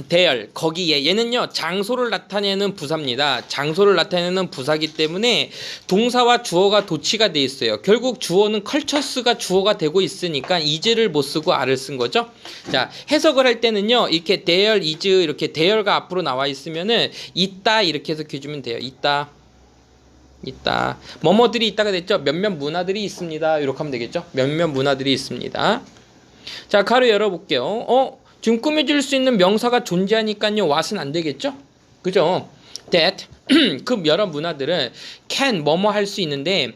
대열 거기에 얘는요 장소를 나타내는 부사입니다. 장소를 나타내는 부사기 때문에 동사와 주어가 도치가 돼 있어요. 결국 주어는 컬처스가 주어가 되고 있으니까 is를 못 쓰고 are를 쓴 거죠. 자, 해석을 할 때는요 이렇게 대열 is 이렇게 대열가 앞으로 나와 있으면은 있다 이렇게 해석해 주면 돼요. 있다 뭐뭐들이 있다가 됐죠. 몇몇 문화들이 있습니다. 이렇게 하면 되겠죠. 몇몇 문화들이 있습니다. 자, 가로 열어볼게요. 지금 꾸며줄 수 있는 명사가 존재하니까요 what은 안 되겠죠? 그죠? that 그 여러 문화들은 can 뭐뭐 할 수 있는데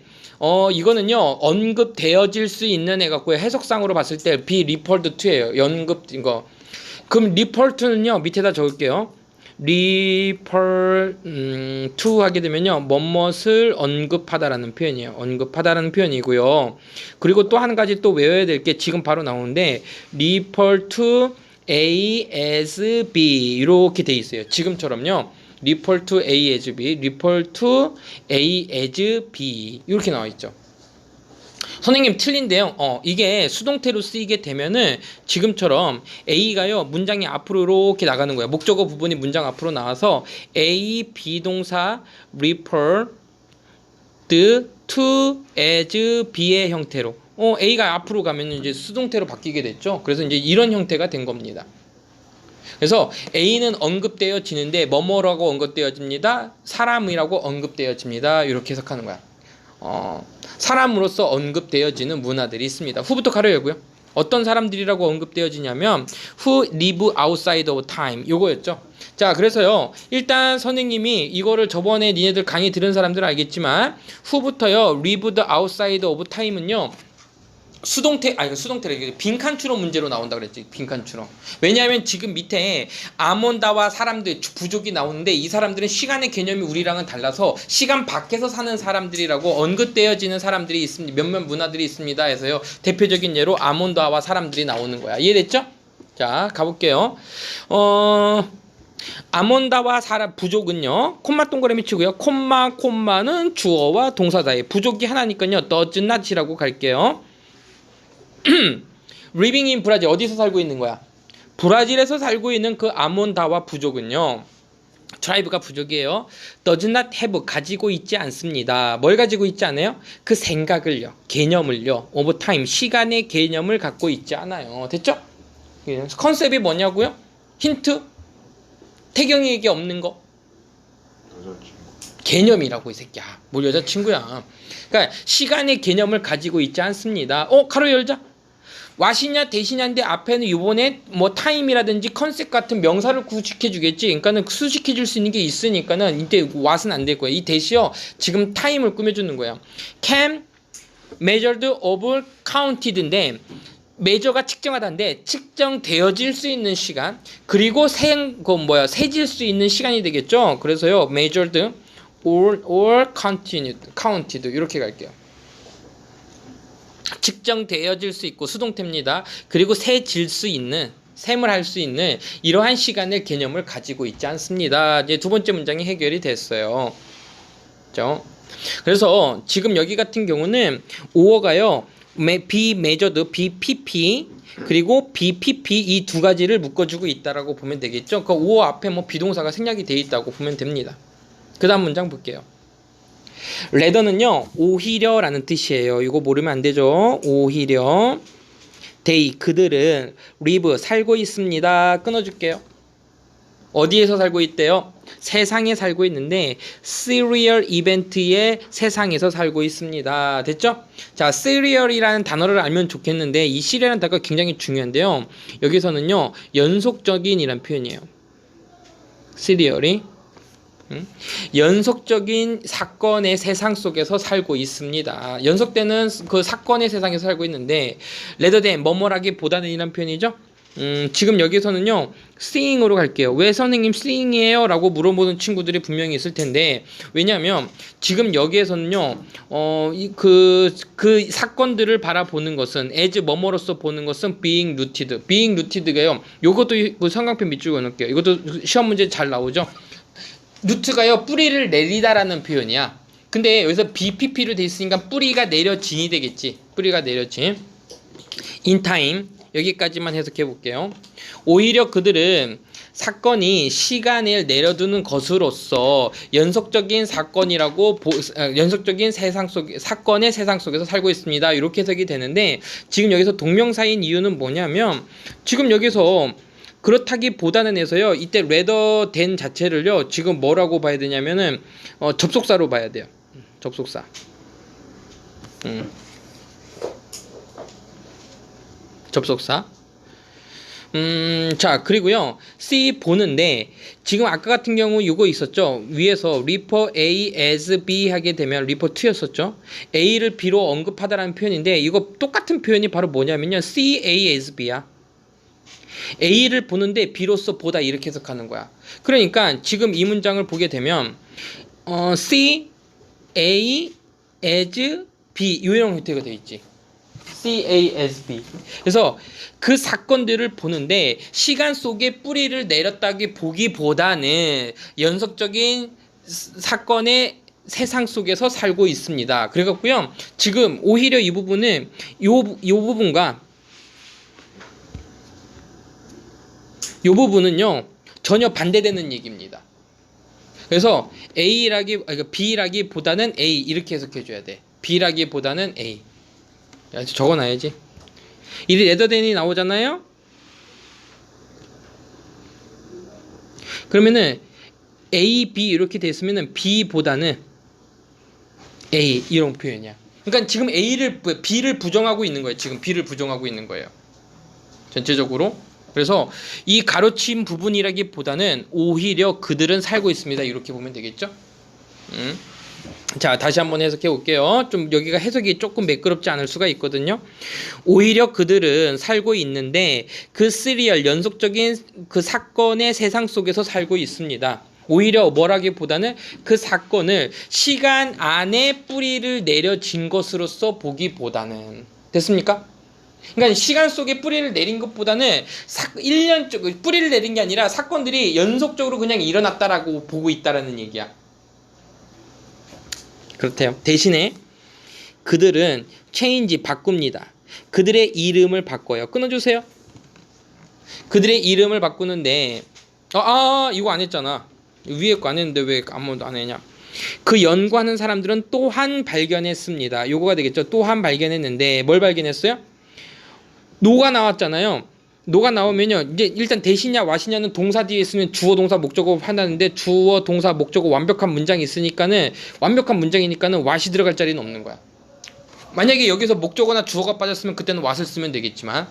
이거는요 언급되어질 수 있는 애 같고요. 해석상으로 봤을 때 be referred to예요. 연급 이거. 그럼 refer to는요 밑에다 적을게요. refer to 하게 되면요 뭐뭇을 언급하다라는 표현이에요. 언급하다라는 표현이고요. 그리고 또 한 가지 또 외워야 될 게 지금 바로 나오는데 refer to A as B 이렇게 돼 있어요. 지금처럼요. refer to A as B, refer to A as B 이렇게 나와 있죠. 선생님 틀린데요. 이게 수동태로 쓰이게 되면은 지금처럼 A가요 문장이 앞으로 이렇게 나가는 거예요. 목적어 부분이 문장 앞으로 나와서 A 비동사 refer to as B의 형태로 A가 앞으로 가면 이제 수동태로 바뀌게 됐죠. 그래서 이제 이런 형태가 된 겁니다. 그래서 A는 언급되어지는데 뭐뭐라고 언급되어집니다. 사람이라고 언급되어집니다. 이렇게 해석하는 거야. 사람으로서 언급되어지는 문화들이 있습니다. 후부터 가로 열고요. 어떤 사람들이라고 언급되어지냐면 who live outside of time 요거였죠. 자, 그래서요 일단 선생님이 이거를 저번에 니네들 강의 들은 사람들은 알겠지만 who부터요 lived outside of time은요 수동태래 빈칸추로 문제로 나온다 그랬지. 빈칸추로. 왜냐하면 지금 밑에 아몬다와 사람들 부족이 나오는데 이 사람들은 시간의 개념이 우리랑은 달라서 시간 밖에서 사는 사람들이라고 언급되어지는 사람들이 있습니다. 몇몇 문화들이 있습니다 해서요 대표적인 예로 아몬다와 사람들이 나오는 거야. 이해됐죠? 자, 가볼게요. 아몬다와 사람 부족은요 콤마 동그라미 치고요 콤마는 주어와 동사다예요. 부족이 하나니까요 does not이라고 갈게요. living in 브라질 어디서 살고 있는 거야? 브라질에서 살고 있는 그 아몬다와 부족은요 트라이브가 부족이에요. does not have 가지고 있지 않습니다. 뭘 가지고 있지 않아요? 그 생각을요 개념을요 over time 시간의 개념을 갖고 있지 않아요. 됐죠? 컨셉이 뭐냐고요? 힌트? 태경이에게 없는 거 개념이라고 이 새끼야. 뭘 여자친구야. 그러니까 시간의 개념을 가지고 있지 않습니다. 가로 열자. 와시냐 대시냐인데 앞에는 요번에 뭐 타임이라든지 컨셉 같은 명사를 구식해 주겠지. 그러니까는 수식해 줄 수 있는 게 있으니까는 이때 what은 안 될 거예요. 이 대시요 지금 타임을 꾸며 주는 거예요. can measured over counted인데 메저가 측정하다인데 측정되어질 수 있는 시간 그리고 세질 수 있는 시간이 되겠죠. 그래서요 measured or counted 이렇게 갈게요. 측정되어질 수 있고 수동태입니다. 그리고 세질 수 있는 셈을 할 수 있는 이러한 시간의 개념을 가지고 있지 않습니다. 이제 두 번째 문장이 해결이 됐어요. 그렇죠? 그래서 지금 여기 같은 경우는 5어가요 be measured, BPP 그리고 BPP 이 두 가지를 묶어주고 있다라고 보면 되겠죠. 그 5어 앞에 뭐 비동사가 생략이 되어 있다고 보면 됩니다. 그 다음 문장 볼게요. rather는요 오히려라는 뜻이에요. 이거 모르면 안 되죠. 오히려 they 그들은 live 살고 있습니다. 끊어줄게요. 어디에서 살고 있대요? 세상에 살고 있는데 serial event의 세상에서 살고 있습니다. 됐죠? 자, serial이라는 단어를 알면 좋겠는데 이 serial이라는 단어가 굉장히 중요한데요. 여기서는요 연속적인이란 표현이에요. serial이 연속적인 사건의 세상 속에서 살고 있습니다. 연속되는 그 사건의 세상에서 살고 있는데 rather than 뭐뭐라기보다는 이란 표현이죠. 지금 여기서는요 seeing으로 갈게요. 왜 선생님 seeing이에요? 라고 물어보는 친구들이 분명히 있을 텐데 왜냐하면 지금 여기에서는요 그 사건들을 바라보는 것은 as 뭐뭐로서 보는 것은 being rooted가요 요것도 그 삼각편 밑줄 그어놓을게요. 이것도 시험 문제 잘 나오죠. 루트가요 뿌리를 내리다라는 표현이야. 근데 여기서 BPP로 돼 있으니까 뿌리가 내려진이 되겠지. 뿌리가 내려진 in time 여기까지만 해석해 볼게요. 오히려 그들은 사건이 시간을 내려두는 것으로서 연속적인 연속적인 사건의 세상 속에서 살고 있습니다. 이렇게 해석이 되는데, 지금 여기서 동명사인 이유는 뭐냐면, 지금 여기서 그렇다기보다는 해서요, 이때 rather than 자체를요, 지금 뭐라고 봐야 되냐면은 접속사로 봐야 돼요. 접속사. 접속사. 자, 그리고요, C 보는데, 지금 아까 같은 경우 이거 있었죠? 위에서 refer A as B 하게 되면 refer to였었죠? A를 B로 언급하다라는 표현인데, 이거 똑같은 표현이 바로 뭐냐면요, see A as B야. A를 보는데 B로서 보다, 이렇게 해석하는 거야. 그러니까 지금 이 문장을 보게 되면 see A as B 이런 형태가 되어 있지. see A as B. 그래서 그 사건들을 보는데 시간 속에 뿌리를 내렸다기 보기보다는 연속적인 사건의 세상 속에서 살고 있습니다. 그래갖고요, 지금 오히려 이 부분은 이 부분은요 전혀 반대되는 얘기입니다. 그래서 B라기보다는 A 이렇게 해석해줘야 돼. B라기보다는 A. 적어놔야지. 이 레더댄이 나오잖아요. 그러면은 A, B 이렇게 돼 있으면은 B보다는 A 이런 표현이야. 그러니까 지금 B를 부정하고 있는 거예요. 지금 B를 부정하고 있는 거예요. 전체적으로. 그래서 이 가로친 부분이라기보다는 오히려 그들은 살고 있습니다. 이렇게 보면 되겠죠? 자, 다시 한번 해석해 볼게요. 좀 여기가 해석이 조금 매끄럽지 않을 수가 있거든요. 오히려 그들은 살고 있는데 그 시리얼 연속적인 그 사건의 세상 속에서 살고 있습니다. 오히려 뭐라기보다는 그 사건을 시간 안에 뿌리를 내려진 것으로서 보기보다는. 됐습니까? 그러니까 시간 속에 뿌리를 내린 것보다는 1년 뿌리를 내린 게 아니라 사건들이 연속적으로 그냥 일어났다라고 보고 있다라는 얘기야. 그렇대요. 대신에 그들은 change 바꿉니다. 그들의 이름을 바꿔요. 끊어주세요. 그들의 이름을 바꾸는데 이거 안 했잖아. 위에 거 안 했는데 왜 아무도 안 했냐. 그 연구하는 사람들은 또한 발견했습니다. 요거가 되겠죠. 또한 발견했는데 뭘 발견했어요? 노가 나왔잖아요. 노가 나오면요, 이제 일단 대시냐 와시냐는 동사 뒤에 있으면 주어 동사 목적어 한다는데, 주어 동사 목적어 완벽한 문장이 있으니까는, 완벽한 문장이니까는 와시 들어갈 자리는 없는 거야. 만약에 여기서 목적어나 주어가 빠졌으면 그때는 왓을 쓰면 되겠지만,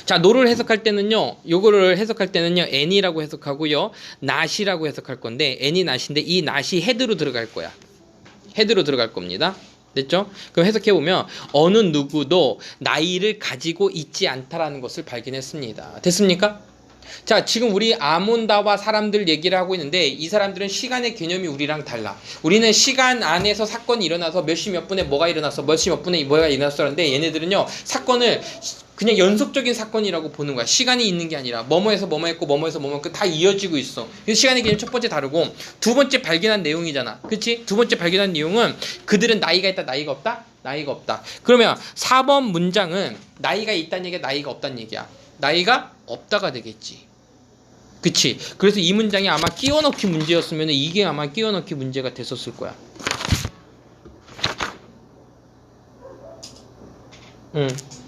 자, 노를 해석할 때는요, 요거를 해석할 때는요, any라고 해석하고요, not이라고 해석할 건데, any not인데 이 not이 head로 들어갈 거야. head로 들어갈 겁니다. 됐죠? 그럼 해석해보면 어느 누구도 나이를 가지고 있지 않다라는 것을 발견했습니다. 됐습니까? 자, 지금 우리 아몬다와 사람들 얘기를 하고 있는데, 이 사람들은 시간의 개념이 우리랑 달라. 우리는 시간 안에서 사건이 일어나서 몇 시 몇 분에 뭐가 일어났어, 몇 시 몇 분에 뭐가 일어났어 하는데, 얘네들은요 사건을 그냥 연속적인 사건이라고 보는 거야. 시간이 있는 게 아니라 뭐뭐에서 뭐뭐 했고 뭐뭐에서 뭐뭐 했고 다 이어지고 있어. 그래서 시간의 개념 첫 번째 다르고, 두 번째 발견한 내용이잖아. 그치? 두 번째 발견한 내용은 그들은 나이가 있다, 나이가 없다? 나이가 없다. 그러면 4번 문장은 나이가 있다는 얘기야, 나이가 없다는 얘기야? 나이가 없다가 되겠지. 그치? 그래서 이 문장이 아마 끼워넣기 문제였으면 이게 아마 끼워넣기 문제가 됐었을 거야.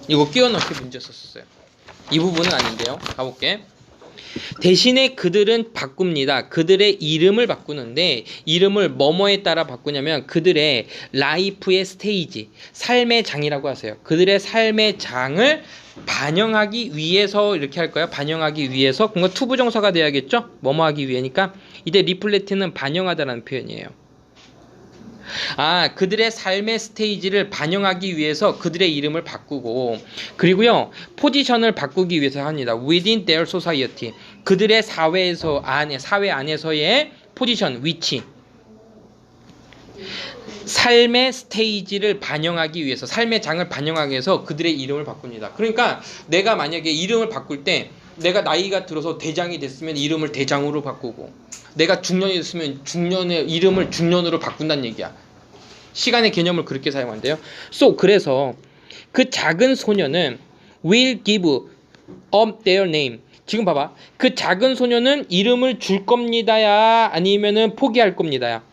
이거 끼워넣기 문제였었어요. 이 부분은 아닌데요. 가볼게. 대신에 그들은 바꿉니다. 그들의 이름을 바꾸는데, 이름을 뭐뭐에 따라 바꾸냐면 그들의 라이프의 스테이지, 삶의 장이라고 하세요. 그들의 삶의 장을 반영하기 위해서 이렇게 할 거야. 반영하기 위해서. 그건 투부정사가 돼야겠죠? 뭐뭐 하기 위해니까. 이때 리플렉트는 반영하다라는 표현이에요. 그들의 삶의 스테이지를 반영하기 위해서 그들의 이름을 바꾸고, 그리고요, 포지션을 바꾸기 위해서 합니다. Within their society. 그들의 사회 안에서의 포지션, 위치. 삶의 스테이지를 반영하기 위해서, 삶의 장을 반영하기 위해서 그들의 이름을 바꿉니다. 그러니까 내가 만약에 이름을 바꿀 때, 내가 나이가 들어서 대장이 됐으면 이름을 대장으로 바꾸고, 내가 중년이 됐으면 중년의 이름을 중년으로 바꾼다는 얘기야. 시간의 개념을 그렇게 사용한대요. 그래서 그 작은 소녀는 will give up their name. 지금 봐봐. 그 작은 소녀는 이름을 줄 겁니다야 아니면은 포기할 겁니다야.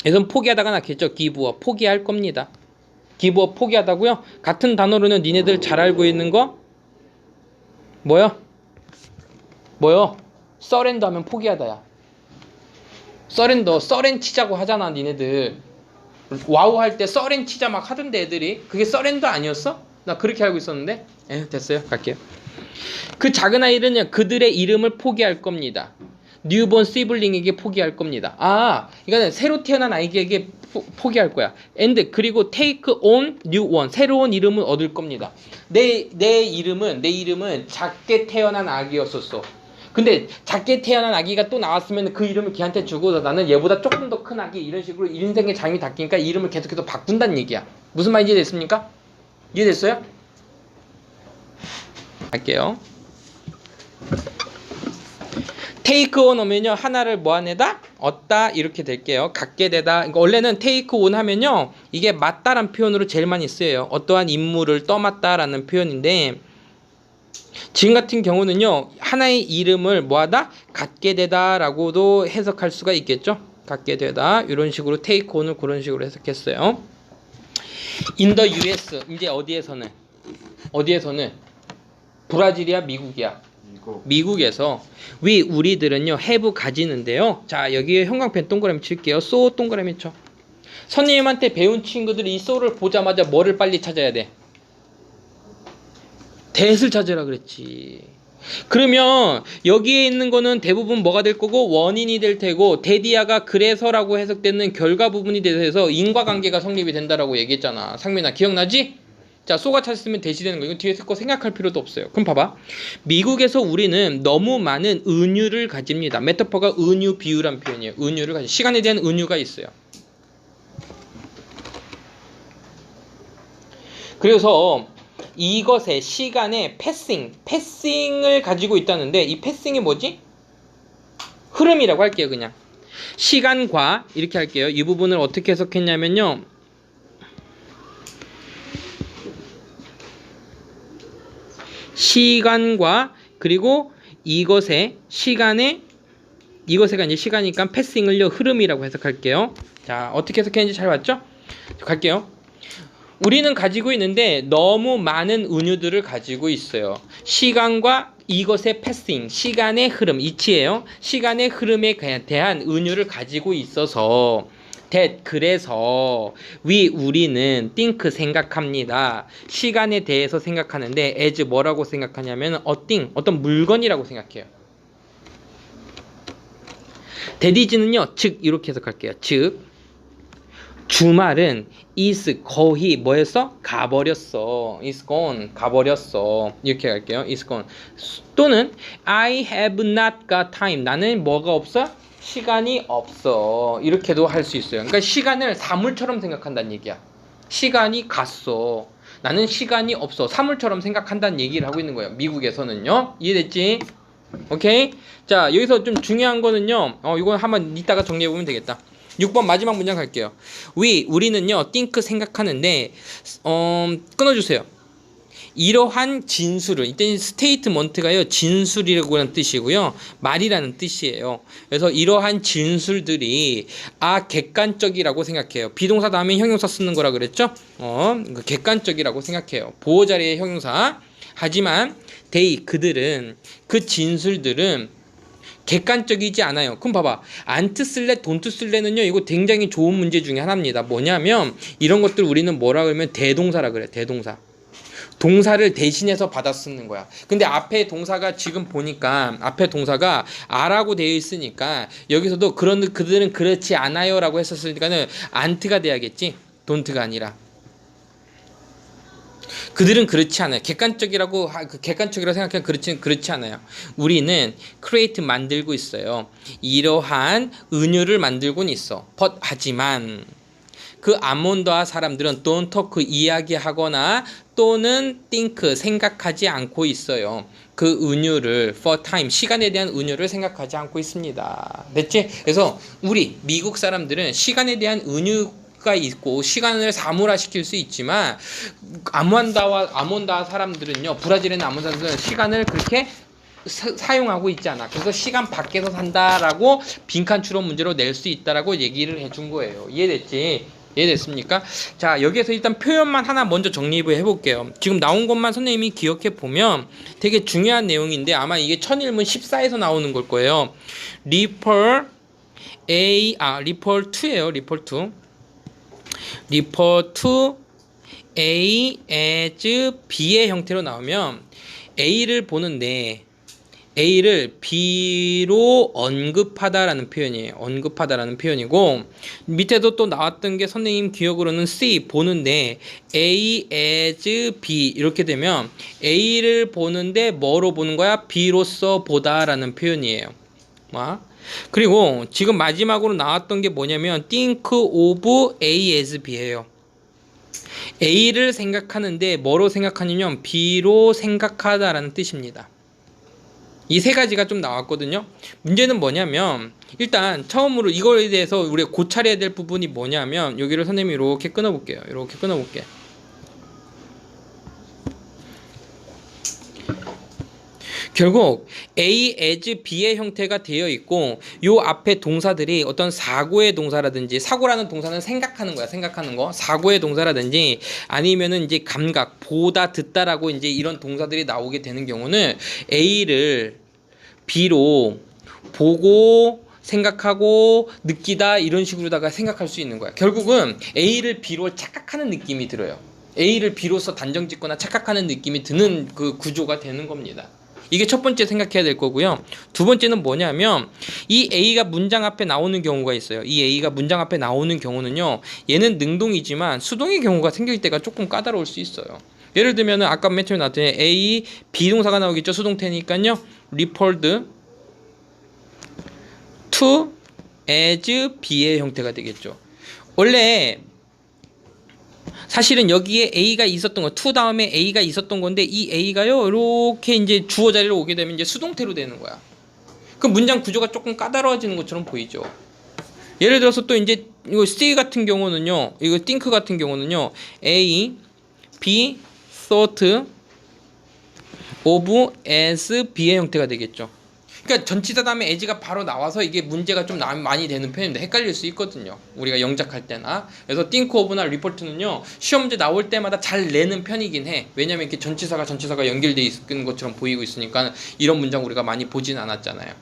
그래서 포기하다가 낫겠죠. give up 포기할 겁니다. give up 포기하다고요. 같은 단어로는 니네들 잘 알고 있는 거 뭐요? surrender 하면 포기하다야. surrender 치자고 하잖아 니네들. 와우 할 때 surrender 치자 막 하던데 애들이. 그게 surrender 아니었어? 나 그렇게 알고 있었는데. 됐어요. 갈게요. 그 작은 아이들은 그들의 이름을 포기할 겁니다. 뉴본 시블링에게 포기할 겁니다. 이거는 새로 태어난 아이에게 포기할 거야. and 그리고 take on new one 새로운 이름을 얻을 겁니다. 내 이름은 작게 태어난 아기였었어. 근데 작게 태어난 아기가 또 나왔으면 그 이름을 걔한테 주고 나는 얘보다 조금 더 큰 아기 이런 식으로 인생의 장이 바뀌니까 이름을 계속해서 바꾼다는 얘기야. 무슨 말인지 이해됐습니까? 이해됐어요? 할게요. take on 하면요 하나를 뭐 하내다? 얻다 이렇게 될게요. 갖게 되다. 그러니까 원래는 take on 하면요 이게 맞다란 표현으로 제일 많이 쓰여요. 어떠한 임무를 떠맡다라는 표현인데 지금 같은 경우는요 하나의 이름을 뭐하다? 갖게 되다라고도 해석할 수가 있겠죠. 갖게 되다 이런 식으로 take on을 그런 식으로 해석했어요. in the US 이제 어디에서는 브라질이야 미국이야? 미국에서 우리들은요 have 가지는데요. 자 여기에 형광펜 동그라미 칠게요. so 동그라미 쳐. 선생님한테 배운 친구들이 이 so를 보자마자 뭐를 빨리 찾아야 돼? that을 찾으라 그랬지. 그러면 여기에 있는 거는 대부분 뭐가 될 거고 원인이 될 테고 that이야가 그래서라고 해석되는 결과 부분이 돼서 인과관계가 성립이 된다라고 얘기했잖아. 상민아 기억나지? 자, so가 찾았으면 that이 되는 거. 이거 뒤에 거 생각할 필요도 없어요. 그럼 봐봐. 미국에서 우리는 너무 많은 은유를 가집니다. 메타포가 은유 비유란 표현이에요. 은유를 가지. 시간에 대한 은유가 있어요. 그래서 이것의 시간의 패싱을 가지고 있다는데 이 패싱이 뭐지? 흐름이라고 할게요. 그냥 시간과 이렇게 할게요. 이 부분을 어떻게 해석했냐면요 시간과 그리고 이것의 이것가 이제 시간이니까 패싱을요 흐름이라고 해석할게요. 자 어떻게 해석했는지 잘 봤죠? 갈게요. 우리는 가지고 있는데 너무 많은 은유들을 가지고 있어요. 시간과 이것의 패싱, 시간의 흐름, 이치예요. 시간의 흐름에 대한 은유를 가지고 있어서 그래서 우리는 think 생각합니다. 시간에 대해서 생각하는데 as 뭐라고 생각하냐면 어떤 물건이라고 생각해요. that이는요 즉 이렇게 해석할게요. 즉 주말은 is 거의 뭐였어? 가버렸어. is gone 가버렸어. 이렇게 갈게요. is gone. 또는 I have not got time. 나는 뭐가 없어? 시간이 없어. 이렇게도 할 수 있어요. 그러니까 시간을 사물처럼 생각한다는 얘기야. 시간이 갔어. 나는 시간이 없어. 사물처럼 생각한다는 얘기를 하고 있는 거예요. 미국에서는요. 이해됐지? 오케이? 자, 여기서 좀 중요한 거는요. 이건 한번 이따가 정리해 보면 되겠다. 6번 마지막 문장 갈게요. 우리는요 think 생각하는데 끊어주세요. 이러한 진술을 이때 스테이트먼트가요 진술이라고 하는 뜻이고요 말이라는 뜻이에요. 그래서 이러한 진술들이 객관적이라고 생각해요. 비동사 다음에 형용사 쓰는 거라 그랬죠. 객관적이라고 생각해요. 보호 자리의 형용사. 하지만 그들은 그 진술들은 객관적이지 않아요. 그럼 봐봐. 안트 쓸래 돈트 쓸래는요 이거 굉장히 좋은 문제 중에 하나입니다. 뭐냐면 이런 것들 우리는 뭐라 그러면 대동사라 그래. 대동사. 동사를 대신해서 받아 쓰는 거야. 근데 앞에 동사가 지금 보니까 앞에 동사가 아라고 되어 있으니까 여기서도 그들은 그렇지 않아요 라고 했었으니까는 안트가 돼야겠지. 돈트가 아니라. 그들은 그렇지 않아요. 객관적이라고 생각하면 그렇지 않아요. 우리는 create 만들고 있어요. 이러한 은유를 만들고는 있어. 하지만 그 아몬드와 사람들은 don't talk 이야기하거나 또는 think 생각하지 않고 있어요. 그 은유를 for time 시간에 대한 은유를 생각하지 않고 있습니다. 됐지? 그래서 우리 미국 사람들은 시간에 대한 은유 수가 있고 시간을 사물화시킬 수 있지만 아몬다 사람들은요, 브라질에 있는 아몬다 사람들은 시간을 그렇게 사용하고 있지 않아. 그래서 시간 밖에서 산다라고 빈칸 추론 문제로 낼 수 있다라고 얘기를 해준 거예요. 이해됐지? 이해됐습니까? 자, 여기에서 일단 표현만 하나 먼저 정리해 볼게요. 지금 나온 것만 선생님이 기억해 보면 되게 중요한 내용인데 아마 이게 천일문 14에서 나오는 걸 거예요. refer 2예요. refer to A as B의 형태로 나오면 A를 보는데 A를 B로 언급하다라는 표현이에요. 언급하다라는 표현이고, 밑에도 또 나왔던 게 선생님 기억으로는 C 보는데 A as B 이렇게 되면 A를 보는데 뭐로 보는 거야? B로서 보다라는 표현이에요. 그리고 지금 마지막으로 나왔던 게 뭐냐면 think of A as B예요. A를 생각하는데 뭐로 생각하냐면 B로 생각하다라는 뜻입니다. 이 세 가지가 좀 나왔거든요. 문제는 뭐냐면 일단 처음으로 이거에 대해서 우리가 고찰해야 될 부분이 뭐냐면 여기를 선생님이 이렇게 끊어볼게요. 이렇게 끊어볼게. 결국 A as B의 형태가 되어 있고 요 앞에 동사들이 어떤 사고의 동사라든지, 사고라는 동사는 생각하는 거야. 생각하는 거. 사고의 동사라든지 아니면은 이제 감각, 보다, 듣다라고 이제 이런 동사들이 나오게 되는 경우는 A를 B로 보고 생각하고 느끼다 이런 식으로다가 생각할 수 있는 거야. 결국은 A를 B로 착각하는 느낌이 들어요. A를 B로서 단정 짓거나 착각하는 느낌이 드는 그 구조가 되는 겁니다. 이게 첫 번째 생각해야 될 거고요. 두 번째는 뭐냐면 이 A가 문장 앞에 나오는 경우가 있어요. 이 A가 문장 앞에 나오는 경우는요, 얘는 능동이지만 수동의 경우가 생길 때가 조금 까다로울 수 있어요. 예를 들면은 아까 맨 처음에 나왔던 A, 비동사가 나오겠죠. 수동태니까요. referred to as B의 형태가 되겠죠. 원래 사실은 여기에 A가 있었던 거, to 다음에 A가 있었던 건데 이 A가요 이렇게 이제 주어 자리로 오게 되면 이제 수동태로 되는 거야. 그 문장 구조가 조금 까다로워지는 것처럼 보이죠. 예를 들어서 또 이제 이거 C 같은 경우는요, 이거 think 같은 경우는요, A, B, thought of as B의 형태가 되겠죠. 그러니까 전치사 다음에 as가 바로 나와서 이게 문제가 좀 많이 되는 편인데 헷갈릴 수 있거든요. 우리가 영작할 때나. 그래서 think of나 report는요, 시험 문제 나올 때마다 잘 내는 편이긴 해. 왜냐면 이렇게 전치사가 연결되어 있는 것처럼 보이고 있으니까 이런 문장 우리가 많이 보진 않았잖아요.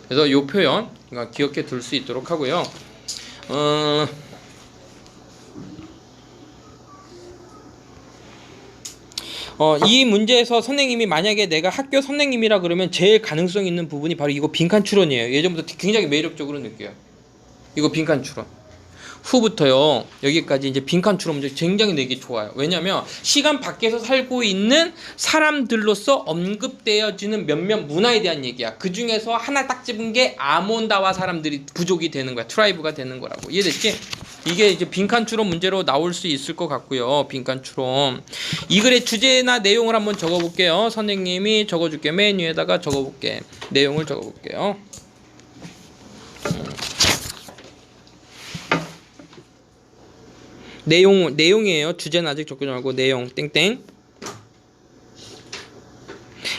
그래서 이 표현 기억해 둘 수 있도록 하고요. 이 문제에서 선생님이 만약에 내가 학교 선생님이라 그러면 제일 가능성 있는 부분이 바로 이거 빈칸 추론이에요. 예전부터 굉장히 매력적으로 느껴요. 이거 빈칸 추론. 후부터요 여기까지 이제 빈칸 추론 문제 굉장히 내기 좋아요. 왜냐면 시간 밖에서 살고 있는 사람들로서 언급되어지는 몇몇 문화에 대한 얘기야. 그 중에서 하나 딱 집은 게 아몬다와 사람들이 부족이 되는 거야. 트라이브가 되는 거라고. 이해됐지? 이게 이제 빈칸 추론 문제로 나올 수 있을 것 같고요. 빈칸 추론. 이 글의 주제나 내용을 한번 적어볼게요. 선생님이 적어줄게. 맨 위에다가 적어볼게. 내용을 적어볼게요. 내용이에요. 주제는 아직 적지 말고 내용 땡땡.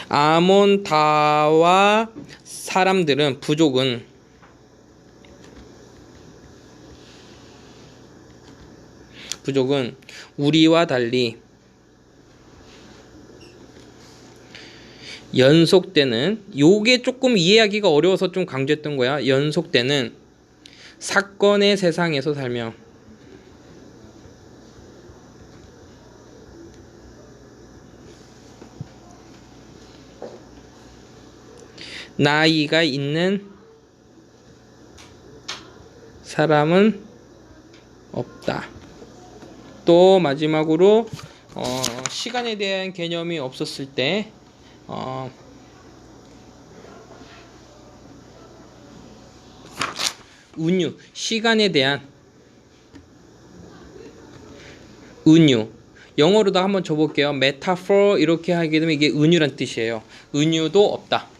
아몬다와 사람들은 부족은 우리와 달리 연속되는, 요게 조금 이해하기가 어려워서 좀 강조했던 거야. 연속되는 사건의 세상에서 살며 나이가 있는 사람은 없다. 또 마지막으로 시간에 대한 개념이 없었을 때 운유, 시간에 대한 은유, 영어로도 한번 줘볼게요. metaphor 이렇게 하게 되면 이게 은유란 뜻이에요. 은유도 없다.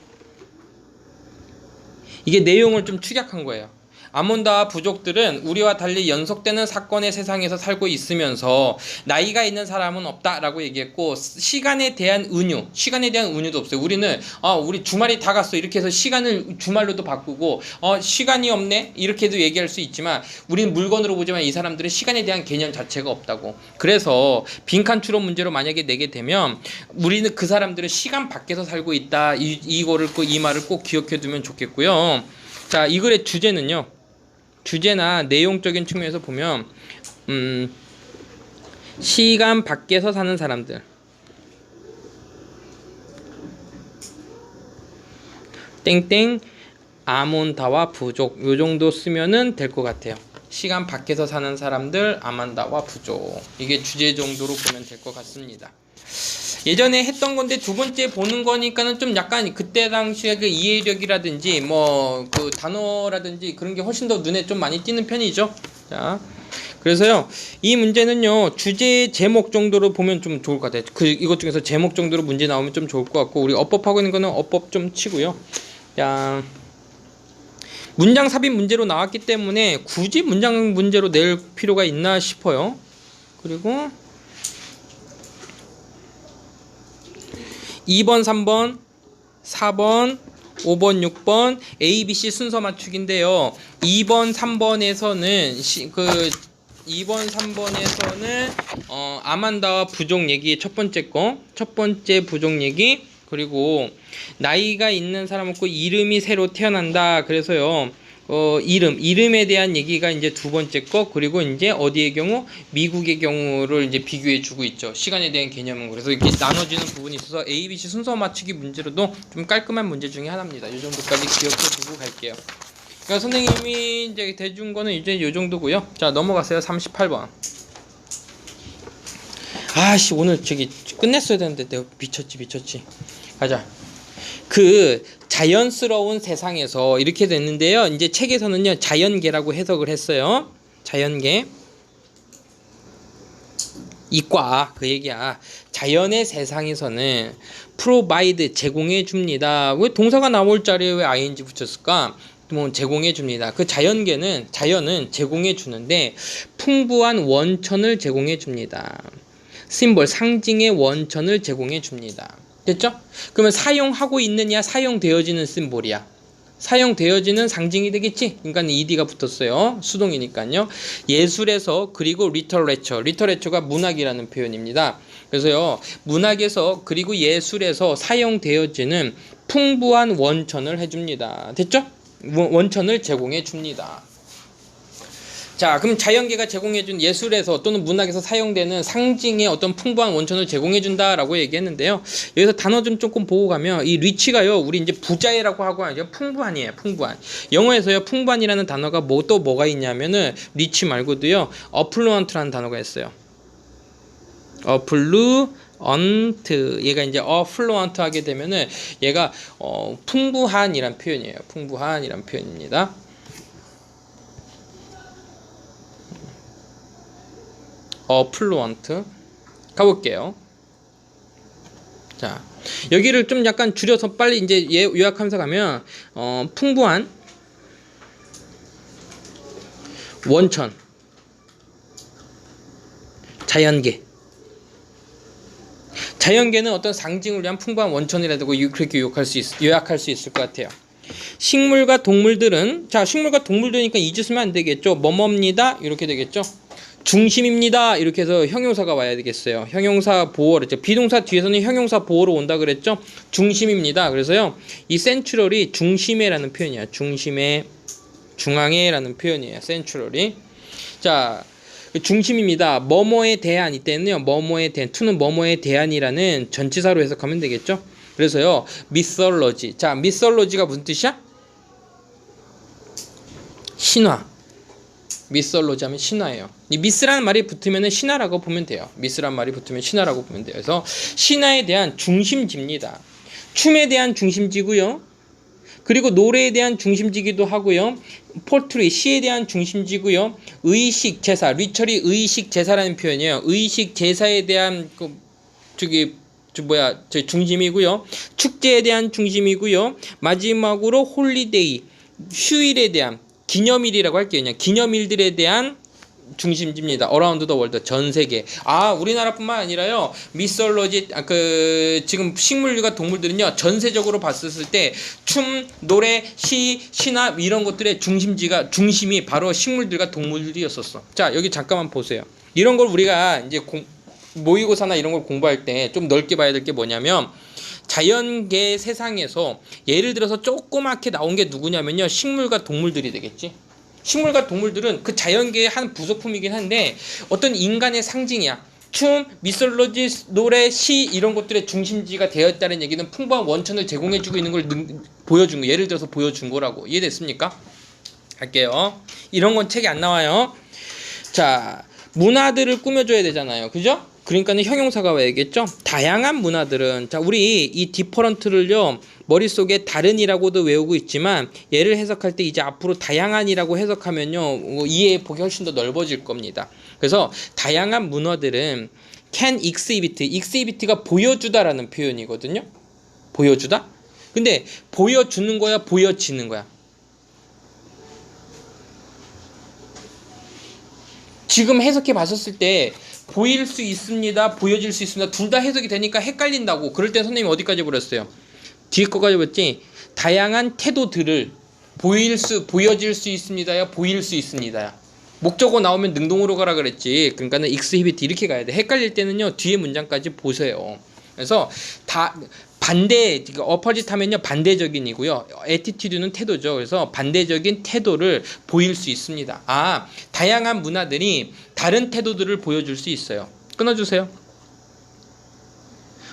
이게 내용을 좀 축약한 거예요. 아몬다와 부족들은 우리와 달리 연속되는 사건의 세상에서 살고 있으면서 나이가 있는 사람은 없다라고 얘기했고, 시간에 대한 은유도 없어요. 우리는 우리 주말이 다 갔어 이렇게 해서 시간을 주말로도 바꾸고 시간이 없네 이렇게도 얘기할 수 있지만, 우리는 물건으로 보지만 이 사람들은 시간에 대한 개념 자체가 없다고. 그래서 빈칸 추론 문제로 만약에 내게 되면 우리는 그 사람들은 시간 밖에서 살고 있다, 이 말을 꼭 기억해 두면 좋겠고요. 자, 이 글의 주제는요, 주제나 내용적인 측면에서 보면 시간 밖에서 사는 사람들, 땡땡 아몬다와 부족, 요 정도 쓰면은 될 것 같아요. 시간 밖에서 사는 사람들, 아만다와 부족, 이게 주제 정도로 보면 될 것 같습니다. 예전에 했던 건데 두 번째 보는 거니까는 좀 약간 그때 당시에 그 이해력이라든지 뭐 그 단어라든지 그런 게 훨씬 더 눈에 좀 많이 띄는 편이죠. 자, 그래서요, 이 문제는요, 주제 제목 정도로 보면 좀 좋을 것 같아요. 이것 중에서 제목 정도로 문제 나오면 좀 좋을 것 같고, 우리 어법하고 있는 거는 어법 좀 치고요. 자, 문장 삽입 문제로 나왔기 때문에 굳이 문장 문제로 낼 필요가 있나 싶어요. 그리고 2번, 3번, 4번, 5번, 6번 A, B, C 순서 맞추기인데요. 2번, 3번에서는 2번, 3번에서는 아만다와 부족 얘기 첫 번째 부족 얘기, 그리고 나이가 있는 사람 없고 이름이 새로 태어난다. 그래서요, 이름에 대한 얘기가 이제 두 번째 거, 그리고 이제 어디의 경우? 미국의 경우를 이제 비교해 주고 있죠. 시간에 대한 개념은. 그래서 이렇게 나눠지는 부분이 있어서 A, B, C 순서 맞추기 문제로도 좀 깔끔한 문제 중에 하나입니다. 이 정도까지 기억해 두고 갈게요. 그러니까 선생님이 이제 대준 거는 이제 이 정도고요. 자, 넘어가세요. 38번. 아씨, 오늘 끝냈어야 되는데 내가 미쳤지. 가자. 자연스러운 세상에서 이렇게 됐는데요. 이제 책에서는요, 자연계라고 해석을 했어요. 자연계. 이과 그 얘기야. 자연의 세상에서는 provide 제공해 줍니다. 왜 동사가 나올 자리에 왜 ing 붙였을까? 뭐 제공해 줍니다. 자연은 제공해 주는데 풍부한 원천을 제공해 줍니다. 심볼, 상징의 원천을 제공해 줍니다. 됐죠? 그러면 사용하고 있느냐, 사용되어지는 심볼이야. 사용되어지는 상징이 되겠지? 그러니까 ed가 붙었어요. 수동이니까요. 예술에서, 그리고 리터레처가 문학이라는 표현입니다. 그래서요, 문학에서 그리고 예술에서 사용되어지는 풍부한 원천을 해줍니다. 됐죠? 원천을 제공해 줍니다. 자, 그럼 자연계가 제공해준 예술에서 또는 문학에서 사용되는 상징의 어떤 풍부한 원천을 제공해준다라고 얘기했는데요. 여기서 단어 좀 조금 보고 가면, 이 리치가요, 우리 이제 부자애라고 하고 하죠. 풍부한이에요, 풍부한. 영어에서요, 풍부한이라는 단어가 뭐가 있냐면은, 리치 말고도요, 어플루언트라는 단어가 있어요. 어플루언트. 얘가 이제 어플루언트 하게 되면은, 얘가, 풍부한이란 표현이에요. 풍부한이란 표현입니다. 플루언트 가볼게요. 자, 여기를 좀 약간 줄여서 빨리 이제 요약하면서 가면, 풍부한 원천, 자연계는 어떤 상징을 위한 풍부한 원천이라고 그렇게 요약할 수 있을 것 같아요. 식물과 동물들은, 자, 식물과 동물들이니까 이즈 쓰면 안 되겠죠. 뭐뭐입니다 이렇게 되겠죠. 중심입니다. 이렇게 해서 형용사가 와야 되겠어요. 형용사 보어로 했죠. 비동사 뒤에서는 형용사 보어로 온다 그랬죠. 중심입니다. 그래서요, 이 센츄럴이 중심에라는 표현이야. 중앙에라는 표현이에요. 센츄럴이. 자, 중심입니다. 뭐뭐에 대한, 이때는요, 뭐뭐에 대한, to는 뭐뭐에 대한이라는 전치사로 해석하면 되겠죠. 그래서요, 미설러지. 자, 미설러지가 무슨 뜻이야? 신화. 미설로지 하면 신화예요. 이 미스라는 말이 붙으면 신화라고 보면 돼요. 미스라는 말이 붙으면 신화라고 보면 돼요. 그래서 신화에 대한 중심지입니다. 춤에 대한 중심지고요. 그리고 노래에 대한 중심지기도 하고요. 포트리, 시에 대한 중심지고요. 의식 제사, 리처리 의식 제사라는 표현이에요. 의식 제사에 대한 중심이고요. 축제에 대한 중심이고요. 마지막으로 홀리데이, 휴일에 대한, 기념일이라고 할게요. 그냥 기념일들에 대한 중심지입니다. 어라운드 더 월드, 전 세계. 우리나라뿐만 아니라요. 미솔로지, 지금 식물과 동물들은요. 전세적으로 봤었을 때 춤, 노래, 시, 신화 이런 것들의 중심이 바로 식물들과 동물들이었었어. 자, 여기 잠깐만 보세요. 이런 걸 우리가 이제 모의고사나 이런 걸 공부할 때 좀 넓게 봐야 될 게 뭐냐면, 자연계 세상에서 예를 들어서 조그맣게 나온 게 누구냐면요. 식물과 동물들이 되겠지. 식물과 동물들은 그 자연계의 한 부속품이긴 한데 어떤 인간의 상징이야. 춤, 미솔로지, 노래, 시 이런 것들의 중심지가 되었다는 얘기는 풍부한 원천을 제공해주고 있는 걸 보여준 거. 예를 들어서 보여준 거라고. 이해됐습니까? 할게요. 이런 건 책에 안 나와요. 자, 문화들을 꾸며줘야 되잖아요. 그죠? 그러니까는 형용사가 와야겠죠? 다양한 문화들은, 자, 우리 이 디퍼런트를요, 머릿속에 다른이라고도 외우고 있지만, 얘를 해석할 때 이제 앞으로 다양한이라고 해석하면요, 이해 폭이 훨씬 더 넓어질 겁니다. 그래서 다양한 문화들은 can exhibit가 보여주다라는 표현이거든요. 보여주다? 근데 보여주는 거야, 보여지는 거야? 지금 해석해 봤었을 때 보일 수 있습니다, 보여질 수 있습니다. 둘 다 해석이 되니까 헷갈린다고. 그럴 때 선생님이 어디까지 버렸어요? 뒤에 거까지 버렸지. 다양한 태도들을 보여질 수 있습니다야, 보일 수 있습니다야. 목적어 나오면 능동으로 가라 그랬지. 그러니까는 exhibit 이렇게 가야 돼. 헷갈릴 때는요, 뒤에 문장까지 보세요. 그래서 반대, 어퍼짓 하면요, 반대적인이고요. attitude는 태도죠. 그래서 반대적인 태도를 보일 수 있습니다. 다양한 문화들이 다른 태도들을 보여줄 수 있어요. 끊어주세요.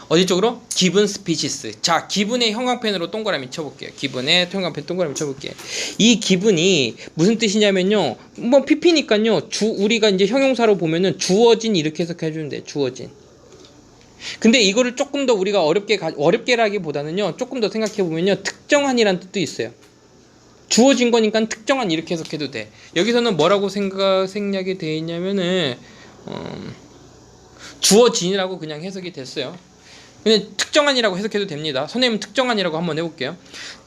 어디 쪽으로? 기분 스피시스. 자, 기분의 형광펜으로 동그라미 쳐볼게요. 기분의 형광펜 동그라미 쳐볼게요. 이 기분이 무슨 뜻이냐면요, 뭐 PP니까요, 우리가 이제 형용사로 보면은 주어진 이렇게 해석해주면 돼. 주어진. 근데 이거를 조금 더 우리가 어렵게라기보다는요, 조금 더 생각해보면요, 특정한이란 뜻도 있어요. 주어진 거니까 특정한 이렇게 해석해도 돼. 여기서는 뭐라고 생략이 돼 있냐면은, 주어진이라고 그냥 해석이 됐어요. 근데 특정한이라고 해석해도 됩니다. 선생님 특정한이라고 한번 해볼게요.